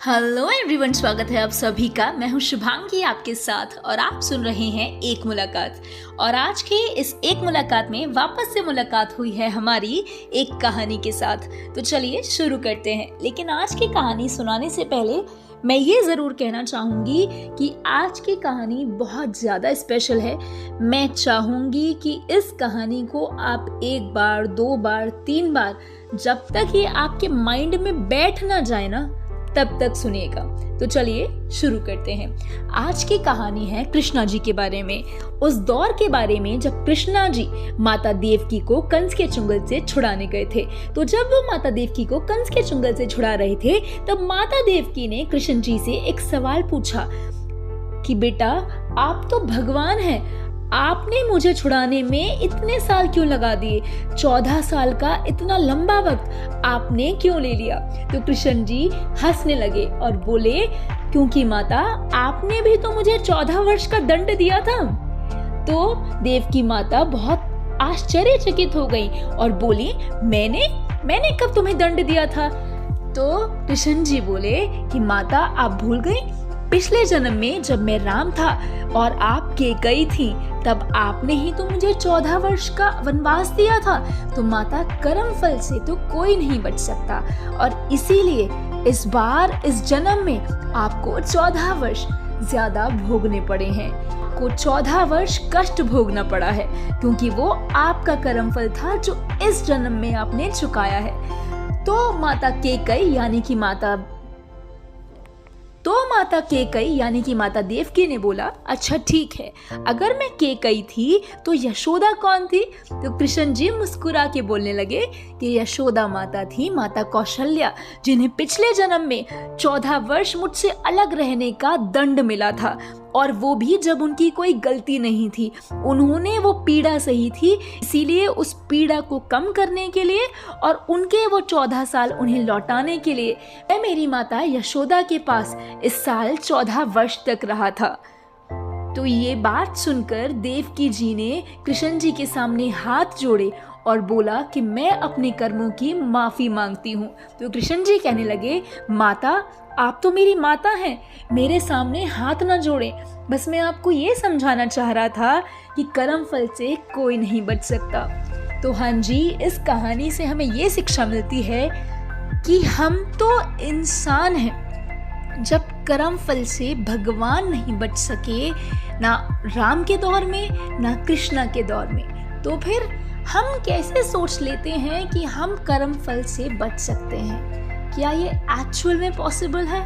Hello everyone, स्वागत है आप सभी का। मैं हूं शुभांगी आपके साथ और आप सुन रहे हैं एक मुलाकात। और आज के इस एक मुलाकात में वापस से मुलाकात हुई है हमारी एक कहानी के साथ। तो चलिए शुरू करते हैं। लेकिन आज की कहानी सुनाने से पहले मैं ये ज़रूर कहना चाहूँगी कि आज की कहानी बहुत ज़्यादा स्पेशल है। मैं चाहूँगी कि इस कहानी को आप एक बार, दो बार, तीन बार, जब तक ये आपके माइंड में बैठ ना जाए ना, तब तक सुनिएगा। तो चलिए शुरू करते हैं। आज की कहानी है कृष्णा जी के बारे में, उस दौर के बारे में जब कृष्णा जी माता देवकी को कंस के चुंगल से छुड़ाने गए थे। तो जब वो माता देवकी को कंस के चुंगल से छुड़ा रहे थे, तब माता देवकी ने कृष्ण जी से एक सवाल पूछा कि बेटा, आप तो भगवान हैं, आपने मुझे छुड़ाने में इतने साल क्यों लगा दिए? 14 साल का इतना लंबा वक्त आपने क्यों ले लिया? तो कृष्ण जी हंसने लगे और बोले, क्योंकि माता, आपने भी तो मुझे 14 वर्ष का दंड दिया था। तो देवकी माता बहुत आश्चर्यचकित हो गई और बोली, मैंने कब तुम्हें दंड दिया था? तो कृष्ण जी बोले कि माता, आप भूल गई? पिछले जन्म में जब मैं राम था और आप केकई थी, तब आपने ही तो मुझे 14 वर्ष का वनवास दिया था। तो माता, कर्म फल से तो कोई नहीं बच सकता, और इसीलिए इस बार इस जन्म में आपको 14 वर्ष ज्यादा भोगने पड़े हैं। को 14 वर्ष कष्ट भोगना पड़ा है, क्योंकि वो आपका कर्म फल था जो इस जन्म में आपने चुकाया है। तो माता केकई यानी कि माता देवकी ने बोला, अच्छा ठीक है, अगर मैं केकई थी तो यशोदा कौन थी? तो कृष्ण जी मुस्कुरा के बोलने लगे कि यशोदा माता थी माता कौशल्या, जिन्हें पिछले जन्म में 14 वर्ष मुझसे अलग रहने का दंड मिला था, और वो भी जब उनकी कोई गलती नहीं थी। उन्होंने वो पीड़ा सही थी, इसीलिए उस पीड़ा को कम करने के लिए और उनके वो 14 साल उन्हें लौटाने के लिए मैं मेरी माता यशोदा के पास इस साल 14 वर्ष तक रहा था। तो ये बात सुनकर देवकी जी ने कृष्ण जी के सामने हाथ जोड़े और बोला कि मैं अपने कर्मों की माफी मांगती हूँ। तो कृष्ण जी कहने लगे, माता, आप तो मेरी माता हैं, मेरे सामने हाथ न जोड़ें। बस मैं आपको ये समझाना चाह रहा था कि कर्म फल से कोई नहीं बच सकता। तो हाँ जी, इस कहानी से हमें ये शिक्षा मिलती है कि हम तो इंसान हैं। जब कर्म फल से भगवान नहीं बच सके, ना राम के दौर में ना कृष्णा के दौर में, तो फिर हम कैसे सोच लेते हैं कि हम कर्म फल से बच सकते हैं? क्या ये एक्चुअल में पॉसिबल है?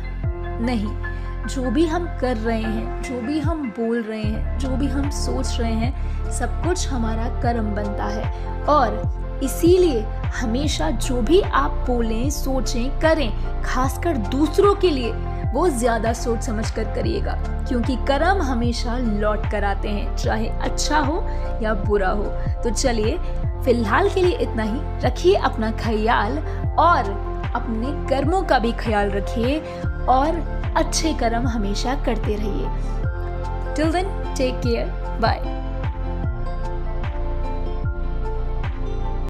नहीं। जो भी हम कर रहे हैं, जो भी हम बोल रहे हैं, जो भी हम सोच रहे हैं, सब कुछ हमारा कर्म बनता है। और इसीलिए हमेशा जो भी आप बोलें, सोचें, करें, खासकर दूसरों के लिए, वो ज्यादा सोच समझ कर करिएगा, क्योंकि कर्म हमेशा लौट कर आते हैं, चाहे अच्छा हो या बुरा हो। तो चलिए, फिलहाल के लिए इतना ही। रखिए अपना ख्याल और अपने कर्मों का भी ख्याल रखिए, और अच्छे कर्म हमेशा करते रहिए। Till then, take care, bye.